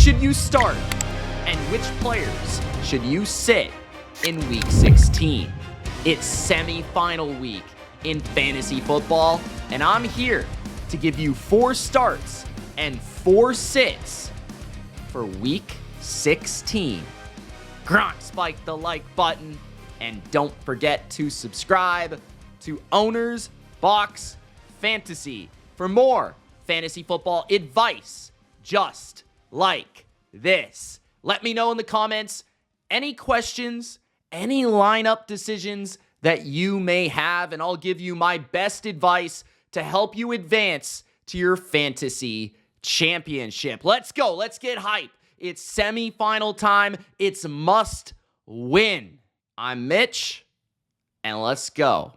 should you start? And which players should you sit in Week 16? It's semi-final week in fantasy football, and I'm here to give you 4 starts and 4 sits for Week 16. Gronk, spike the like button, and don't forget to subscribe to OwnersBox Fantasy for more fantasy football advice just like this. Let me know in the comments any questions, any lineup decisions that you may have, and I'll give you my best advice to help you advance to your fantasy championship. Let's go. Let's get hype. It's semi-final time. It's must win. I'm Mitch, and let's go.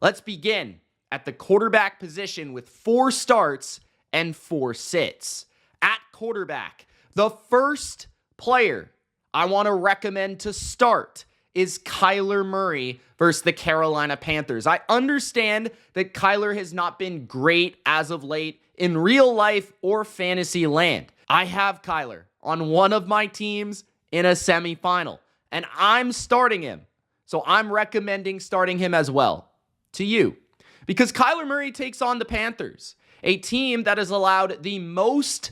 Let's begin at the quarterback position with 4 starts and 4 sits. At quarterback, the first player I want to recommend to start is Kyler Murray versus the Carolina Panthers. I understand that Kyler has not been great as of late in real life or fantasy land. I have Kyler on one of my teams in a semifinal, and I'm starting him. So I'm recommending starting him as well to you, because Kyler Murray takes on the Panthers, a team that has allowed the most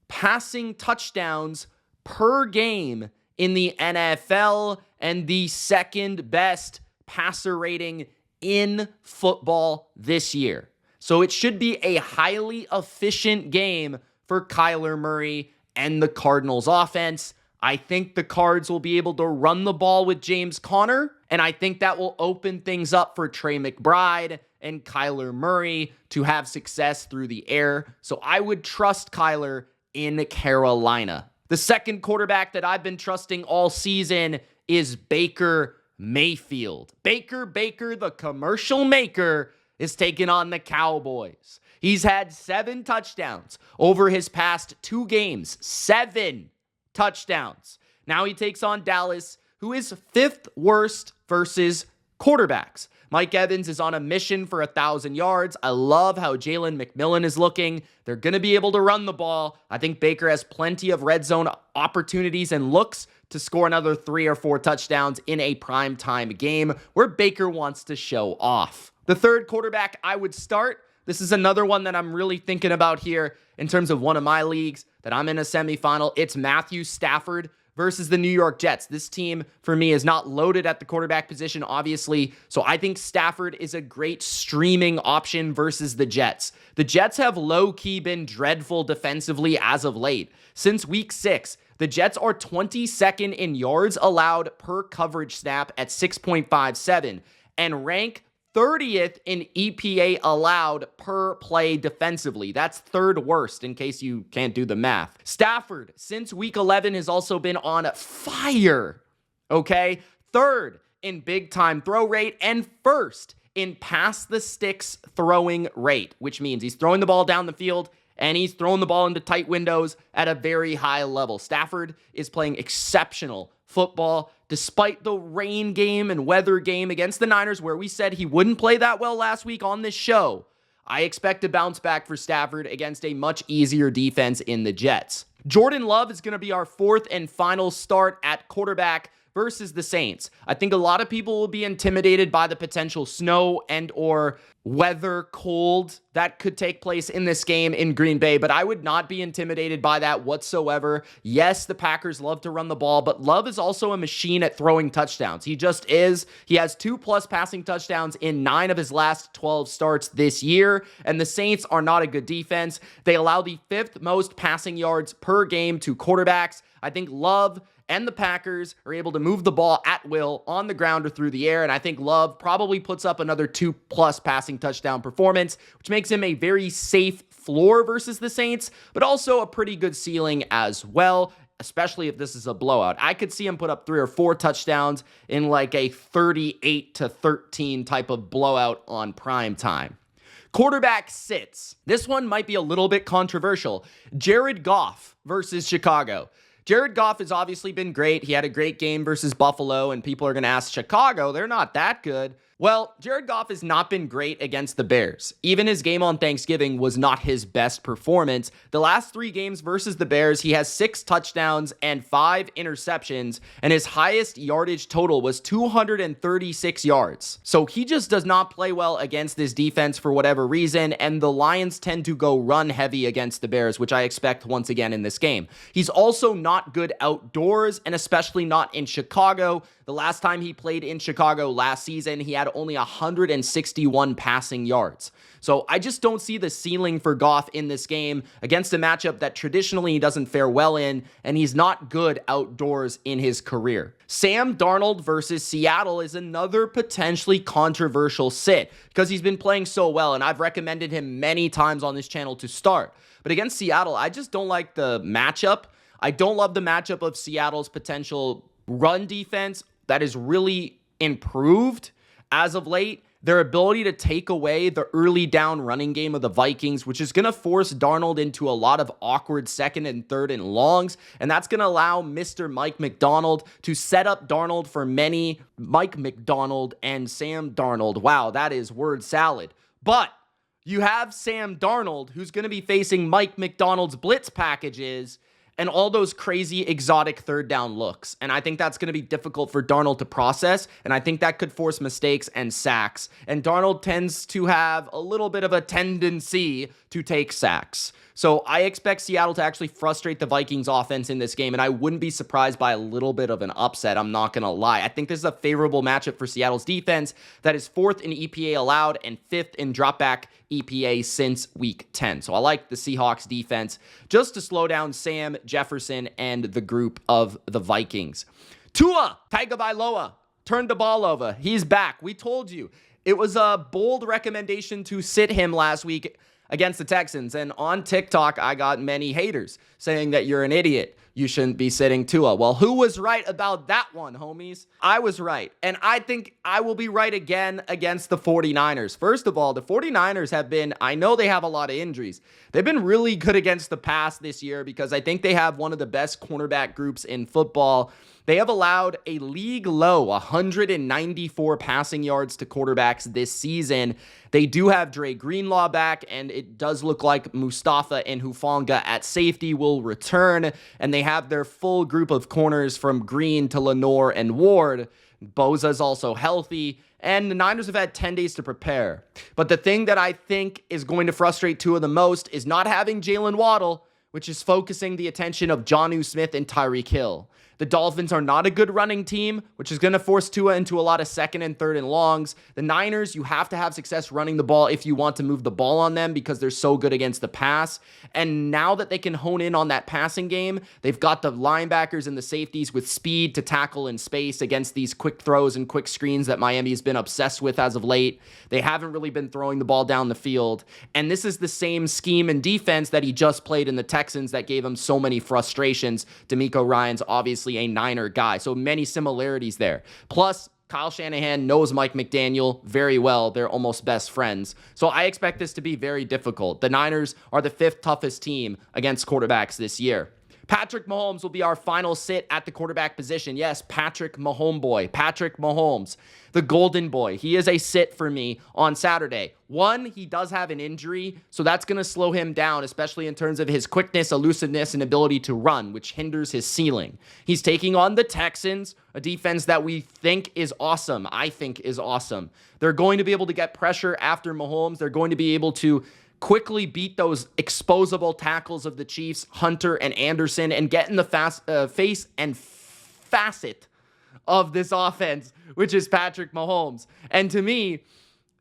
passing touchdowns per game in the NFL and the second best passer rating in football this year. So it should be a highly efficient game for Kyler Murray and the Cardinals offense. I think the Cards will be able to run the ball with James Conner, and I think that will open things up for Trey McBride and Kyler Murray to have success through the air. So I would trust Kyler in Carolina. The second quarterback that I've been trusting all season is Baker Mayfield. Baker, the commercial maker, is taking on the Cowboys. He's had 7 touchdowns over his past 2 games. 7 touchdowns. Now he takes on Dallas, who is 5th worst versus quarterbacks. Mike Evans is on a mission for 1,000 yards. I love how Jalen McMillan is looking. They're going to be able to run the ball. I think Baker has plenty of red zone opportunities and looks to score another 3 or 4 touchdowns in a primetime game where Baker wants to show off. The third quarterback I would start, this is another one that I'm really thinking about here in terms of one of my leagues that I'm in a semifinal. It's Matthew Stafford versus the New York Jets. This team, for me, is not loaded at the quarterback position, obviously, so I think Stafford is a great streaming option versus the Jets. The Jets have low-key been dreadful defensively as of late. Since Week 6, the Jets are 22nd in yards allowed per coverage snap at 6.57 and rank 30th in EPA allowed per play defensively. That's 3rd worst, in case you can't do the math. Stafford, since Week 11, has also been on fire, okay? 3rd in big-time throw rate and 1st in pass-the-sticks throwing rate, which means he's throwing the ball down the field and he's throwing the ball into tight windows at a very high level. Stafford is playing exceptional football, despite the rain game and weather game against the Niners, where we said he wouldn't play that well last week on this show. I expect a bounce back for Stafford against a much easier defense in the Jets. Jordan Love is going to be our 4th and final start at quarterback versus the Saints. I think a lot of people will be intimidated by the potential snow and or weather cold that could take place in this game in Green Bay, but I would not be intimidated by that whatsoever. Yes, the Packers love to run the ball, but Love is also a machine at throwing touchdowns. He just is. He has 2+ passing touchdowns in 9 of his last 12 starts this year, and the Saints are not a good defense. They allow the 5th most passing yards per game to quarterbacks. I think Love and the Packers are able to move the ball at will on the ground or through the air, and I think Love probably puts up another 2+ passing touchdown performance, which makes him a very safe floor versus the Saints, but also a pretty good ceiling as well, especially if this is a blowout. I could see him put up 3 or 4 touchdowns in like a 38-13 type of blowout on prime time. Quarterback sits. This one might be a little bit controversial. Jared Goff versus Chicago. Jared Goff has obviously been great. He had a great game versus Buffalo, and people are going to ask, Chicago, they're not that good. Well, Jared Goff has not been great against the Bears. Even his game on Thanksgiving was not his best performance. The last 3 games versus the Bears, he has 6 touchdowns and 5 interceptions, and his highest yardage total was 236 yards. So he just does not play well against this defense for whatever reason, and the Lions tend to go run heavy against the Bears, which I expect once again in this game. He's also not good outdoors, and especially not in Chicago. The last time he played in Chicago last season, he had only 161 passing yards. So I just don't see the ceiling for Goff in this game against a matchup that traditionally he doesn't fare well in, and he's not good outdoors in his career. Sam Darnold versus Seattle is another potentially controversial sit because he's been playing so well, and I've recommended him many times on this channel to start. But against Seattle, I just don't like the matchup. I don't love the matchup of Seattle's potential run defense that is really improved as of late. Their ability to take away the early down running game of the Vikings, which is going to force Darnold into a lot of awkward second and third and longs. And that's going to allow Mr. Mike McDonald to set up Darnold for many Mike McDonald and Sam Darnold. Wow, that is word salad. But you have Sam Darnold, who's going to be facing Mike McDonald's blitz packages and all those crazy exotic third down looks. And I think that's going to be difficult for Darnold to process, and I think that could force mistakes and sacks. And Darnold tends to have a little bit of a tendency to take sacks. So I expect Seattle to actually frustrate the Vikings offense in this game, and I wouldn't be surprised by a little bit of an upset. I'm not going to lie. I think this is a favorable matchup for Seattle's defense that is 4th in EPA allowed and 5th in dropback EPA since week 10. So I like the Seahawks defense just to slow down Sam, Jefferson, and the group of the Vikings. Tua Tagovailoa turned the ball over. He's back. We told you. It was a bold recommendation to sit him last week against the Texans. And on TikTok, I got many haters saying that you're an idiot. You shouldn't be sitting Tua. Well, who was right about that one, homies? I was right. And I think I will be right again against the 49ers. First of all, the 49ers have been, I know they have a lot of injuries. They've been really good against the pass this year because I think they have one of the best cornerback groups in football. They have allowed a league low 194 passing yards to quarterbacks this season. They do have Dre Greenlaw back, and it does look like Mustafa and Hufanga at safety will return, and they have their full group of corners from Green to Lenore and Ward. Boza's also healthy, and the Niners have had 10 days to prepare. But the thing that I think is going to frustrate Tua the most is not having Jalen Waddle, which is focusing the attention of Jonnu Smith and Tyreek Hill. The Dolphins are not a good running team, which is going to force Tua into a lot of second and third and longs. The Niners, you have to have success running the ball if you want to move the ball on them because they're so good against the pass. And now that they can hone in on that passing game, they've got the linebackers and the safeties with speed to tackle in space against these quick throws and quick screens that Miami's been obsessed with as of late. They haven't really been throwing the ball down the field. And this is the same scheme and defense that he just played in the Texans that gave him so many frustrations. DeMeco Ryans obviously a Niner guy, so many similarities there. Plus, Kyle Shanahan knows Mike McDaniel very well. They're almost best friends. So I expect this to be very difficult. The Niners are the 5th toughest team against quarterbacks this year. Patrick Mahomes will be our final sit at the quarterback position. Yes, Patrick Mahomes. Patrick Mahomes, the golden boy. He is a sit for me on Saturday. One, he does have an injury, so that's going to slow him down, especially in terms of his quickness, elusiveness, and ability to run, which hinders his ceiling. He's taking on the Texans, a defense that we think is awesome. I think is awesome. They're going to be able to get pressure after Mahomes. They're going to be able to quickly beat those exposable tackles of the Chiefs, Hunter and Anderson, and get in the face and facet of this offense, which is Patrick Mahomes. And to me,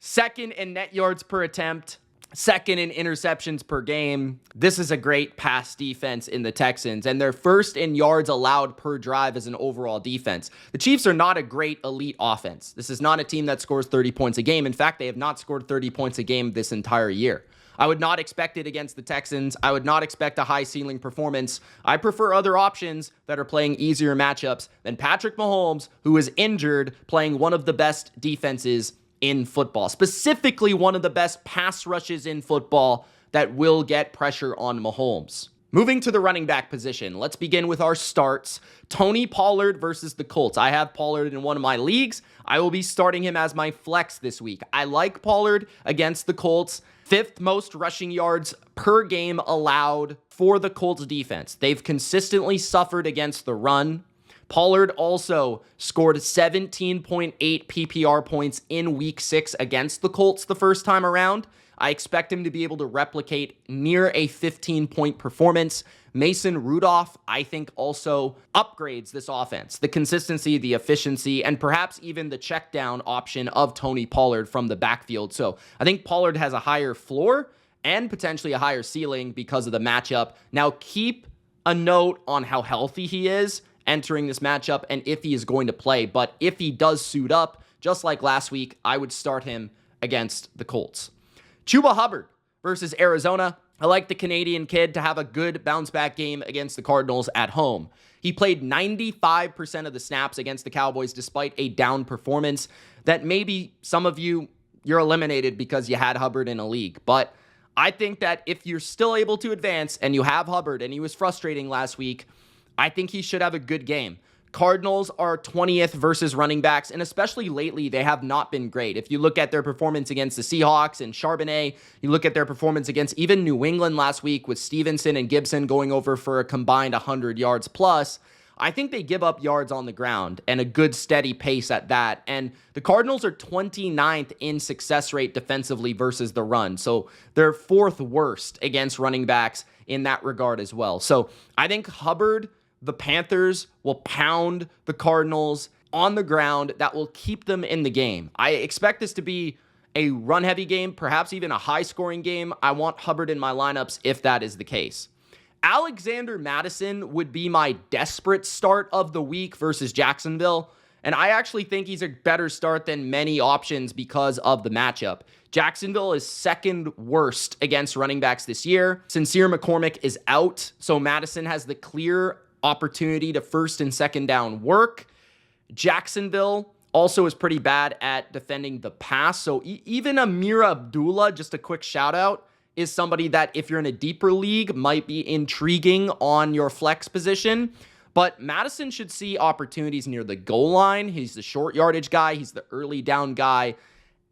2nd in net yards per attempt, 2nd in interceptions per game. This is a great pass defense in the Texans, and they're 1st in yards allowed per drive as an overall defense. The Chiefs are not a great elite offense. This is not a team that scores 30 points a game. In fact, they have not scored 30 points a game this entire year. I would not expect it against the Texans. I would not expect a high ceiling performance. I prefer other options that are playing easier matchups than Patrick Mahomes, who is injured, playing one of the best defenses in football, specifically one of the best pass rushes in football that will get pressure on Mahomes. Moving to the running back position, let's begin with our starts. Tony Pollard versus the Colts. I have Pollard in one of my leagues. I will be starting him as my flex this week. I like Pollard against the Colts. 5th most rushing yards per game allowed for the Colts defense. They've consistently suffered against the run. Pollard also scored 17.8 PPR points in week 6 against the Colts the first time around. I expect him to be able to replicate near a 15-point performance. Mason Rudolph, I think, also upgrades this offense. The consistency, the efficiency, and perhaps even the check down option of Tony Pollard from the backfield. So I think Pollard has a higher floor and potentially a higher ceiling because of the matchup. Now keep a note on how healthy he is entering this matchup and if he is going to play. But if he does suit up, just like last week, I would start him against the Colts. Chuba Hubbard versus Arizona. I like the Canadian kid to have a good bounce back game against the Cardinals at home. He played 95% of the snaps against the Cowboys despite a down performance that maybe some of you're eliminated because you had Hubbard in a league. But I think that if you're still able to advance and you have Hubbard and he was frustrating last week, I think he should have a good game. Cardinals are 20th versus running backs, and especially lately, they have not been great. If you look at their performance against the Seahawks and Charbonnet, you look at their performance against even New England last week with Stevenson and Gibson going over for a combined 100 yards plus, I think they give up yards on the ground and a good steady pace at that. And the Cardinals are 29th in success rate defensively versus the run. So they're 4th worst against running backs in that regard as well. So I think Hubbard, the Panthers will pound the Cardinals on the ground. That will keep them in the game. I expect this to be a run-heavy game, perhaps even a high-scoring game. I want Hubbard in my lineups if that is the case. Alexander Mattison would be my desperate start of the week versus Jacksonville, and I actually think he's a better start than many options because of the matchup. Jacksonville is 2nd worst against running backs this year. Sincere McCormick is out, so Mattison has the clear opportunity to 1st and 2nd down work. Jacksonville also is pretty bad at defending the pass. So even Amir Abdullah, just a quick shout out, is somebody that if you're in a deeper league might be intriguing on your flex position. But Mattison should see opportunities near the goal line. He's the short yardage guy. He's the early down guy.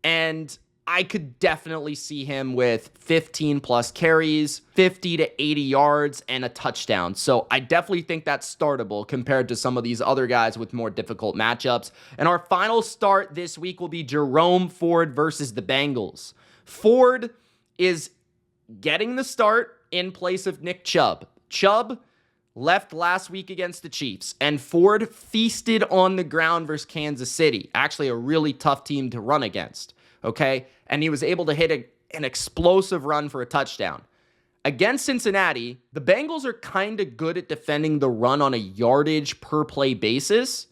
And I could definitely see him with 15 plus carries, 50 to 80 yards, and a touchdown. So I definitely think that's startable compared to some of these other guys with more difficult matchups. And our final start this week will be Jerome Ford versus the Bengals. Ford is getting the start in place of Nick Chubb. Chubb left last week against the Chiefs, and Ford feasted on the ground versus Kansas City. Actually, a really tough team to run against. Okay, and he was able to hit an explosive run for a touchdown. Against Cincinnati, the Bengals are kind of good at defending the run on a yardage per play basis,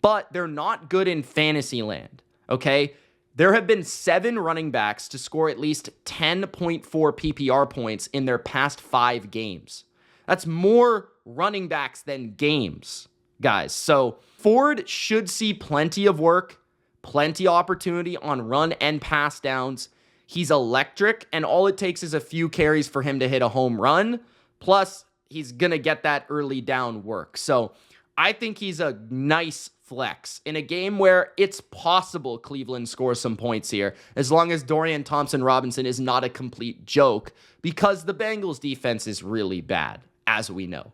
but they're not good in fantasy land, okay? There have been 7 running backs to score at least 10.4 PPR points in their past 5 games. That's more running backs than games, guys. So Ford should see plenty of work, plenty of opportunity on run and pass downs. He's electric, and all it takes is a few carries for him to hit a home run. Plus, he's going to get that early down work. So I think he's a nice flex in a game where it's possible Cleveland scores some points here, as long as Dorian Thompson-Robinson is not a complete joke, because the Bengals defense is really bad, as we know.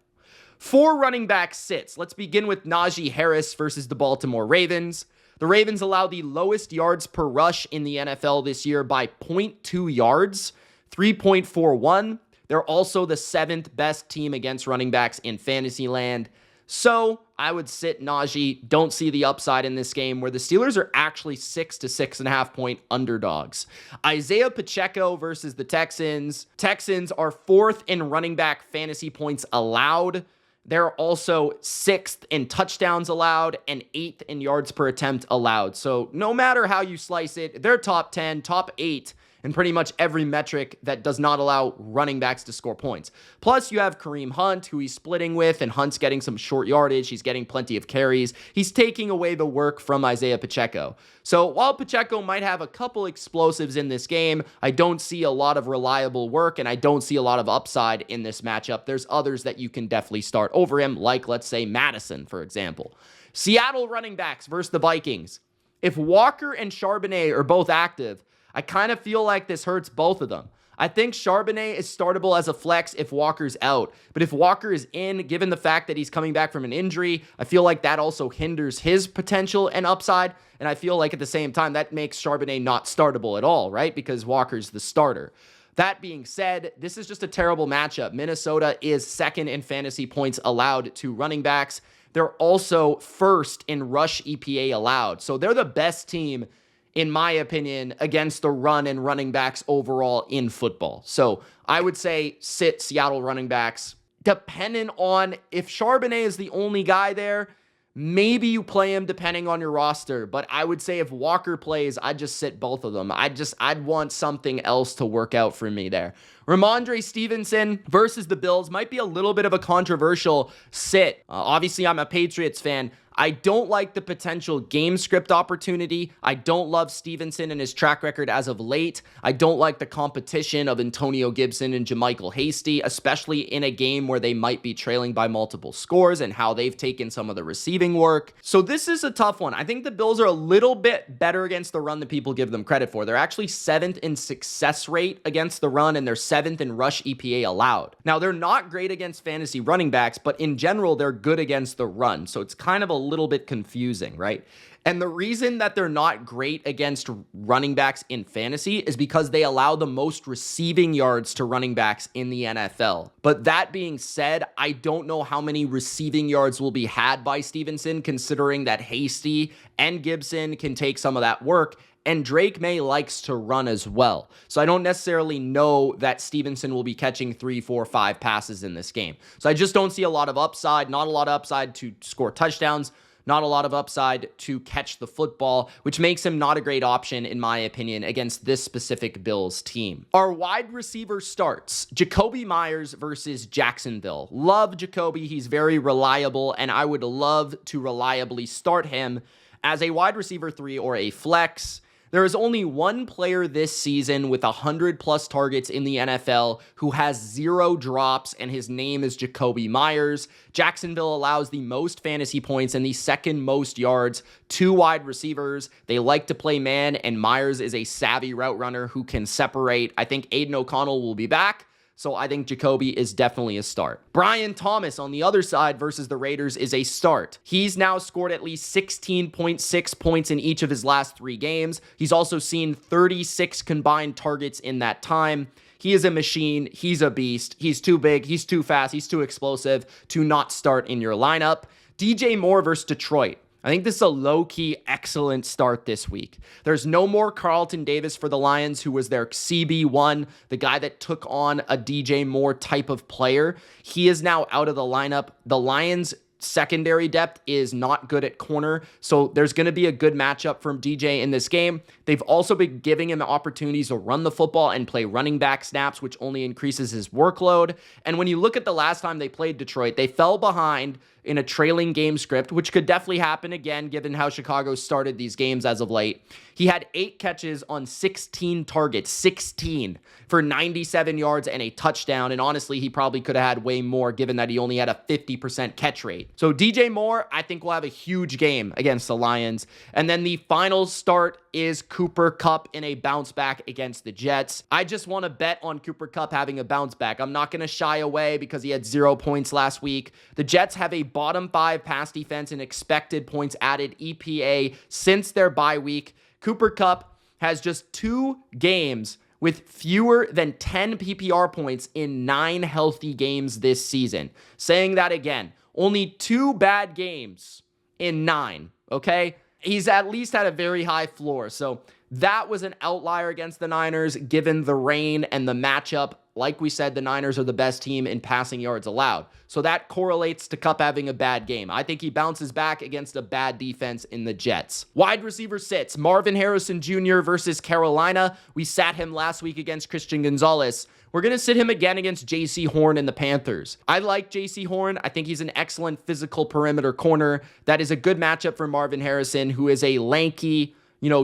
4 running back sits. Let's begin with Najee Harris versus the Baltimore Ravens. The Ravens allow the lowest yards per rush in the NFL this year by 0.2 yards, 3.41. They're also the 7th best team against running backs in fantasy land. So I would sit Najee. Don't see the upside in this game where the Steelers are actually 6 to 6.5 point underdogs. Isaiah Pacheco versus the Texans. Texans are 4th in running back fantasy points allowed. They're also 6th in touchdowns allowed and 8th in yards per attempt allowed. So no matter how you slice it, they're top 10, top 8 in pretty much every metric that does not allow running backs to score points. Plus, you have Kareem Hunt, who he's splitting with, and Hunt's getting some short yardage. He's getting plenty of carries. He's taking away the work from Isaiah Pacheco. So while Pacheco might have a couple explosives in this game, I don't see a lot of reliable work, and I don't see a lot of upside in this matchup. There's others that you can definitely start over him, like, let's say, Madison, for example. Seattle running backs versus the Vikings. If Walker and Charbonnet are both active, I kind of feel like this hurts both of them. I think Charbonnet is startable as a flex if Walker's out. But if Walker is in, given the fact that he's coming back from an injury, I feel like that also hinders his potential and upside. And I feel like at the same time, that makes Charbonnet not startable at all, right? Because Walker's the starter. That being said, this is just a terrible matchup. Minnesota is second in fantasy points allowed to running backs. They're also first in rush EPA allowed. So they're the best team, in my opinion, against the run and running backs overall in football. So I would say sit Seattle running backs. Depending on if Charbonnet is the only guy there, maybe you play him depending on your roster. But I would say if Walker plays, I'd just sit both of them. I'd want something else to work out for me there. Ramondre Stevenson versus the Bills might be a little bit of a controversial sit. Obviously, I'm a Patriots fan. I don't like the potential game script opportunity. I don't love Stevenson and his track record as of late. I don't like the competition of Antonio Gibson and JaMychal Hasty, especially in a game where they might be trailing by multiple scores and how they've taken some of the receiving work. So this is a tough one. I think the Bills are a little bit better against the run than people give them credit for. They're actually 7th in success rate against the run, and they're 7th in rush EPA allowed. Now, they're not great against fantasy running backs, but in general, they're good against the run. So it's kind of a little bit confusing, right? And the reason that they're not great against running backs in fantasy is because they allow the most receiving yards to running backs in the NFL. But that being said, I don't know how many receiving yards will be had by Stevenson, considering that Hasty and Gibson can take some of that work. And Drake May likes to run as well. So I don't necessarily know that Stevenson will be catching 3, 4, 5 passes in this game. So I just don't see a lot of upside, not a lot of upside to score touchdowns, not a lot of upside to catch the football, which makes him not a great option, in my opinion, against this specific Bills team. Our wide receiver starts. Jakobi Meyers versus Jacksonville. Love Jakobi. He's very reliable, and I would love to reliably start him as a wide receiver 3 or a flex. There is only one player this season with 100+ targets in the NFL who has 0 drops, and his name is Jakobi Meyers. Jacksonville allows the most fantasy points and the second most yards to wide receivers. They like to play man, and Meyers is a savvy route runner who can separate. I think Aiden O'Connell will be back, so I think Jakobi is definitely a start. Brian Thomas on the other side versus the Raiders is a start. He's now scored at least 16.6 points in each of his last 3 games. He's also seen 36 combined targets in that time. He is a machine. He's a beast. He's too big. He's too fast. He's too explosive to not start in your lineup. DJ Moore versus Detroit. I think this is a low-key excellent start this week. There's no more Carlton Davis for the Lions, who was their CB1, the guy that took on a DJ Moore type of player. He is now out of the lineup. The Lions' secondary depth is not good at corner, so there's going to be a good matchup from DJ in this game. They've also been giving him opportunities to run the football and play running back snaps, which only increases his workload. And when you look at the last time they played Detroit, they fell behind in a trailing game script, which could definitely happen again, given how Chicago started these games as of late. He had 8 catches on 16 targets, 16 for 97 yards and a touchdown. And honestly, he probably could have had way more, given that he only had a 50% catch rate. So DJ Moore, I think, will have a huge game against the Lions. And then the final start is Cooper Kupp in a bounce back against the Jets. I just want to bet on Cooper Kupp having a bounce back. I'm not going to shy away because he had 0 points last week. The Jets have a bottom 5 pass defense and expected points added EPA since their bye week. Cooper Kupp has just 2 games with fewer than 10 PPR points in 9 healthy games this season. Saying that again, only 2 bad games in 9, okay? He's at least had a very high floor, so That was an outlier against the Niners, given the rain and the matchup. Like we said, the Niners are the best team in passing yards allowed. So that correlates to Kupp having a bad game. I think he bounces back against a bad defense in the Jets. Wide receiver sits. Marvin Harrison Jr. versus Carolina. We sat him last week against Christian Gonzalez. We're going to sit him again against J.C. Horn and the Panthers. I like J.C. Horn. I think he's an excellent physical perimeter corner. That is a good matchup for Marvin Harrison, who is a lanky,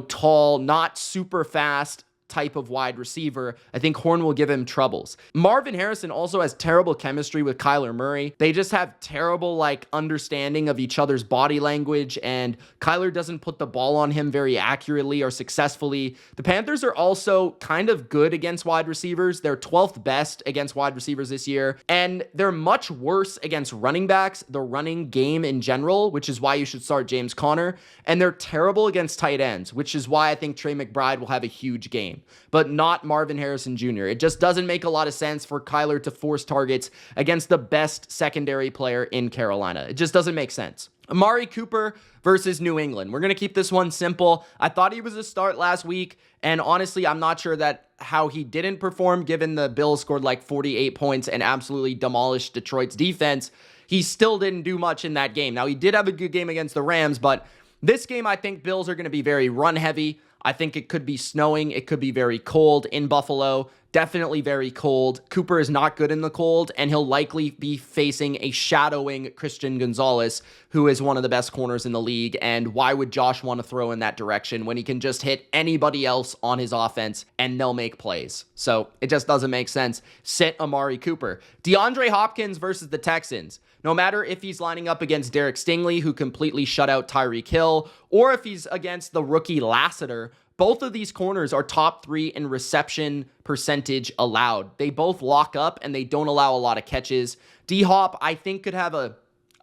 tall, not super fast type of wide receiver. I think Horn will give him troubles. Marvin Harrison also has terrible chemistry with Kyler Murray. They just have terrible understanding of each other's body language, and Kyler doesn't put the ball on him very accurately or successfully. The Panthers are also kind of good against wide receivers. They're 12th best against wide receivers this year, and they're much worse against running backs, the running game in general, which is why you should start James Conner, and they're terrible against tight ends, which is why I think Trey McBride will have a huge game, but not Marvin Harrison Jr. It just doesn't make a lot of sense for Kyler to force targets against the best secondary player in Carolina. It just doesn't make sense. Amari Cooper versus New England. We're going to keep this one simple. I thought he was a start last week, and honestly, I'm not sure that how he didn't perform, given the Bills scored 48 points and absolutely demolished Detroit's defense. He still didn't do much in that game. Now, he did have a good game against the Rams, but this game, I think Bills are going to be very run heavy. I think it could be snowing. It could be very cold in Buffalo. Definitely very cold. Cooper is not good in the cold, and he'll likely be facing a shadowing Christian Gonzalez, who is one of the best corners in the league. And why would Josh want to throw in that direction when he can just hit anybody else on his offense and they'll make plays? So it just doesn't make sense. Sit Amari Cooper. DeAndre Hopkins versus the Texans. No matter if he's lining up against Derek Stingley, who completely shut out Tyreek Hill, or if he's against the rookie Lassiter, both of these corners are top 3 in reception percentage allowed. They both lock up and they don't allow a lot of catches. D-Hop, I think, could have a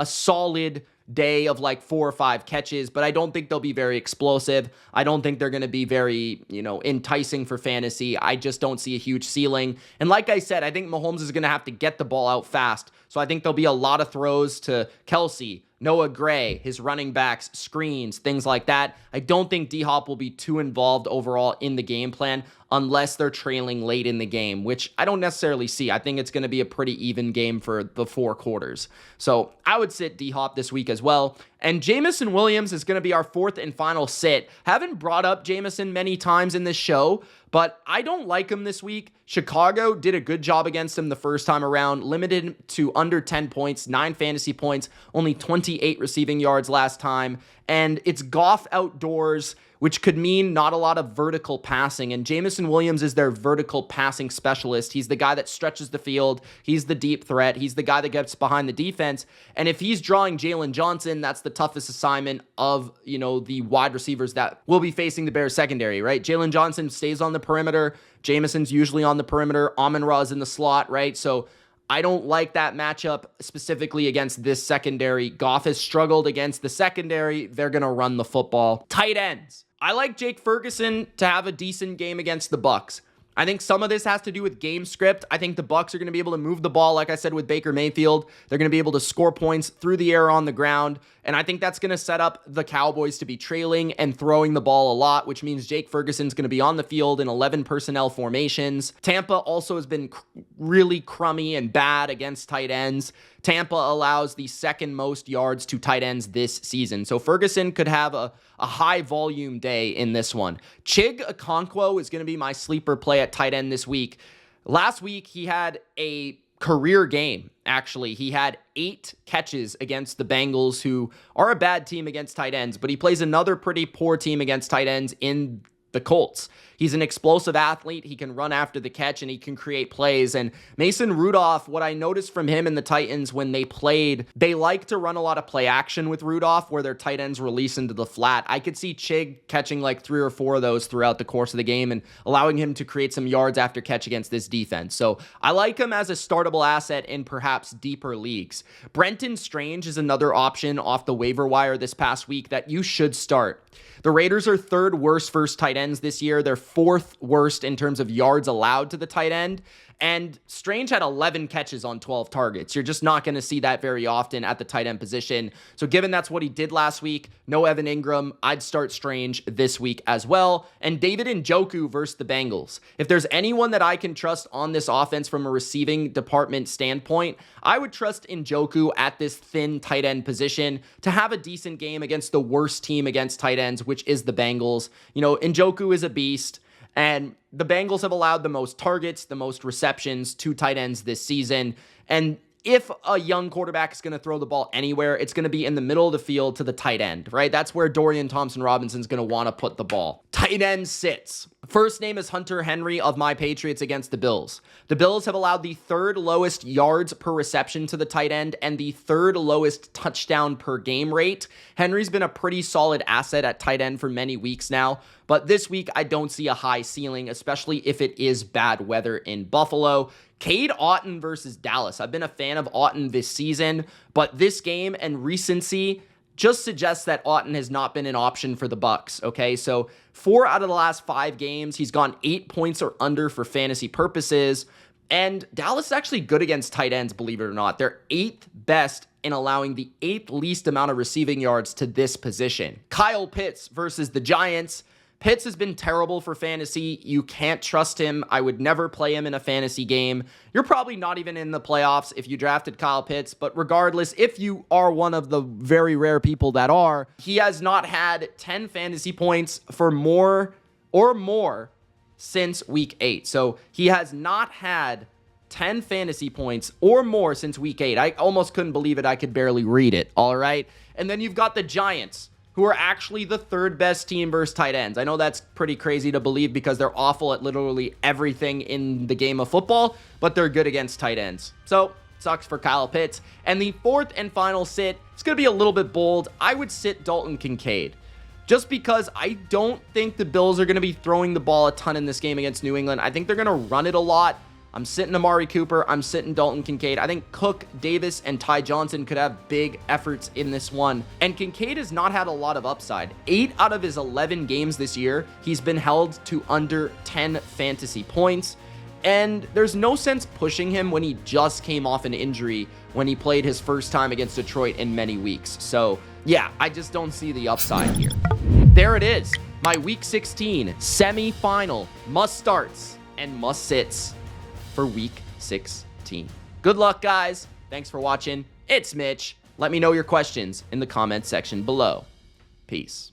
solid day of 4 or 5 catches, but I don't think they'll be very explosive. I don't think they're going to be very, enticing for fantasy. I just don't see a huge ceiling. And like I said, I think Mahomes is going to have to get the ball out fast. So I think there'll be a lot of throws to Kelsey, Noah Gray, his running backs, screens, things like that. I don't think D-Hop will be too involved overall in the game plan unless they're trailing late in the game, which I don't necessarily see. I think it's going to be a pretty even game for the 4 quarters. So I would sit D-Hop this week as well. And Jameson Williams is going to be our 4th and final sit. Haven't brought up Jameson many times in this show, but I don't like him this week. Chicago did a good job against him the first time around, limited him to under 10 points, 9 fantasy points, only 28 receiving yards last time. And it's Goff outdoors, which could mean not a lot of vertical passing. And Jameson Williams is their vertical passing specialist. He's the guy that stretches the field. He's the deep threat. He's the guy that gets behind the defense. And if he's drawing Jalen Johnson, that's the toughest assignment of, the wide receivers that will be facing the Bears secondary, right? Jalen Johnson stays on the perimeter. Jameson's usually on the perimeter. Amon-Ra is in the slot, right? So I don't like that matchup specifically against this secondary. Goff has struggled against the secondary. They're going to run the football. Tight ends. I like Jake Ferguson to have a decent game against the Bucs. I think some of this has to do with game script. I think the Bucs are going to be able to move the ball, like I said, with Baker Mayfield. They're going to be able to score points through the air on the ground, and I think that's going to set up the Cowboys to be trailing and throwing the ball a lot, which means Jake Ferguson's going to be on the field in 11 personnel formations. Tampa also has been really crummy and bad against tight ends. Tampa allows the second most yards to tight ends this season. So Ferguson could have a high volume day in this one. Chig Okonkwo is going to be my sleeper play at tight end this week. Last week, he had a career game, actually. He had 8 catches against the Bengals, who are a bad team against tight ends, but he plays another pretty poor team against tight ends in the Colts. He's an explosive athlete. He can run after the catch and he can create plays. And Mason Rudolph, what I noticed from him and the Titans when they played, they like to run a lot of play action with Rudolph where their tight ends release into the flat. I could see Chig catching 3 or 4 of those throughout the course of the game and allowing him to create some yards after catch against this defense. So I like him as a startable asset in perhaps deeper leagues. Brenton Strange is another option off the waiver wire this past week that you should start. The Raiders are 3rd worst versus tight ends this year. They're 4th worst in terms of yards allowed to the tight end. And Strange had 11 catches on 12 targets. You're just not going to see that very often at the tight end position. So given that's what he did last week, no Evan Ingram, I'd start Strange this week as well. And David Njoku versus the Bengals. If there's anyone that I can trust on this offense from a receiving department standpoint, I would trust Njoku at this thin tight end position to have a decent game against the worst team against tight ends, which is the Bengals. You know, Njoku is a beast. And the Bengals have allowed the most targets, the most receptions to tight ends this season. And if a young quarterback is going to throw the ball anywhere, it's going to be in the middle of the field to the tight end, right? That's where Dorian Thompson-Robinson is going to want to put the ball. Tight end sits. First name is Hunter Henry of my Patriots against the Bills. The Bills have allowed the third lowest yards per reception to the tight end and the third lowest touchdown per game rate. Henry's been a pretty solid asset at tight end for many weeks now, but this week I don't see a high ceiling, especially if it is bad weather in Buffalo. Cade Otton versus Dallas. I've been a fan of Otton this season, but this game and recency just suggests that Otton has not been an option for the Bucs, okay? So 4 out of the last 5 games, he's gone 8 points or under for fantasy purposes, and Dallas is actually good against tight ends, believe it or not. They're 8th best in allowing the 8th least amount of receiving yards to this position. Kyle Pitts versus the Giants. Pitts has been terrible for fantasy. You can't trust him. I would never play him in a fantasy game. You're probably not even in the playoffs if you drafted Kyle Pitts, but regardless, if you are one of the very rare people that are, he has not had 10 fantasy points for more since week 8. So he has not had 10 fantasy points or more since week 8. I almost couldn't believe it. I could barely read it, all right? And then you've got the Giants, who are actually the 3rd best team versus tight ends. I know that's pretty crazy to believe because they're awful at literally everything in the game of football, but they're good against tight ends. So, sucks for Kyle Pitts. And the 4th and final sit, it's going to be a little bit bold. I would sit Dalton Kincaid, just because I don't think the Bills are going to be throwing the ball a ton in this game against New England. I think they're going to run it a lot. I'm sitting Amari Cooper. I'm sitting Dalton Kincaid. I think Cook, Davis, and Ty Johnson could have big efforts in this one. And Kincaid has not had a lot of upside. 8 out of his 11 games this year, he's been held to under 10 fantasy points. And there's no sense pushing him when he just came off an injury when he played his first time against Detroit in many weeks. So, yeah, I just don't see the upside here. There it is. My Week 16 semi-final must-starts and must-sits for Week 16. Good luck, guys. Thanks for watching. It's Mitch. Let me know your questions in the comments section below. Peace.